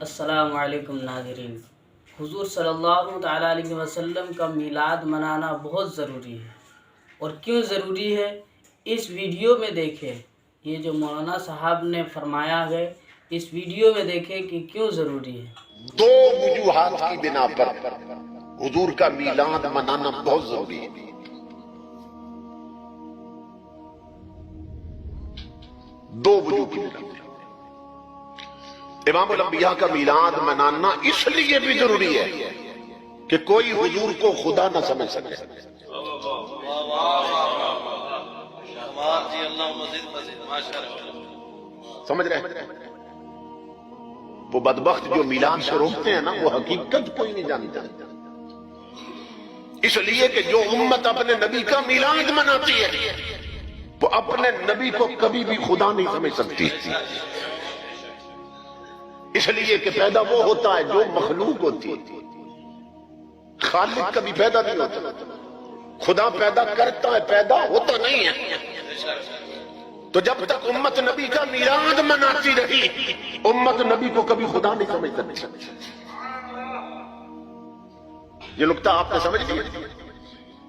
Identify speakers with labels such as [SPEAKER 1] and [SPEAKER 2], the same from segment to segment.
[SPEAKER 1] السلام علیکم ناظرین، حضور صلی اللہ تعالیٰ علیہ وسلم کا میلاد منانا بہت ضروری ہے، اور کیوں ضروری ہے اس ویڈیو میں دیکھیں۔ یہ جو مولانا صاحب نے فرمایا ہے اس ویڈیو میں دیکھیں کہ کیوں ضروری ہے۔
[SPEAKER 2] دو وجوہات کی بنا پر حضور کا میلاد منانا بہت ضروری ہے۔ دو وجوہ کی بنا پر امام الانبیاء کا میلاد منانا اس لیے بھی ضروری ہے کہ کوئی حضور کو خدا نہ سمجھ سکے۔ سمجھ رہے ہیں؟ وہ بدبخت جو میلاد سے روکتے ہیں نا، وہ حقیقت کوئی نہیں جانتا۔ اس لیے کہ جو امت اپنے نبی کا میلاد مناتی ہے وہ اپنے نبی کو کبھی بھی خدا نہیں سمجھ سکتی، اس لیے کہ پیدا وہ ہوتا ہے جو مخلوق ہوتی ہے، خالق کبھی پیدا نہیں ہوتا۔ خدا پیدا کرتا ہے، پیدا ہوتا نہیں ہے۔ تو جب تک امت نبی کا میلاد مناتی رہی، امت نبی کو کبھی خدا نہیں سمجھ سکتی۔ یہ نکتہ آپ نے سمجھ لیا؟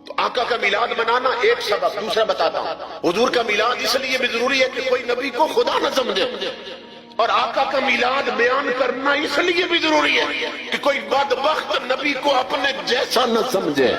[SPEAKER 2] تو آقا کا میلاد منانا ایک سبب۔ دوسرا بتاتا ہوں، حضور کا میلاد اس لیے بھی ضروری ہے کہ کوئی نبی کو خدا نہ سمجھے، اور آقا کا میلاد بیان کرنا اس لیے بھی ضروری ہے کہ کوئی بدبخت نبی کو اپنے جیسا نہ سمجھے۔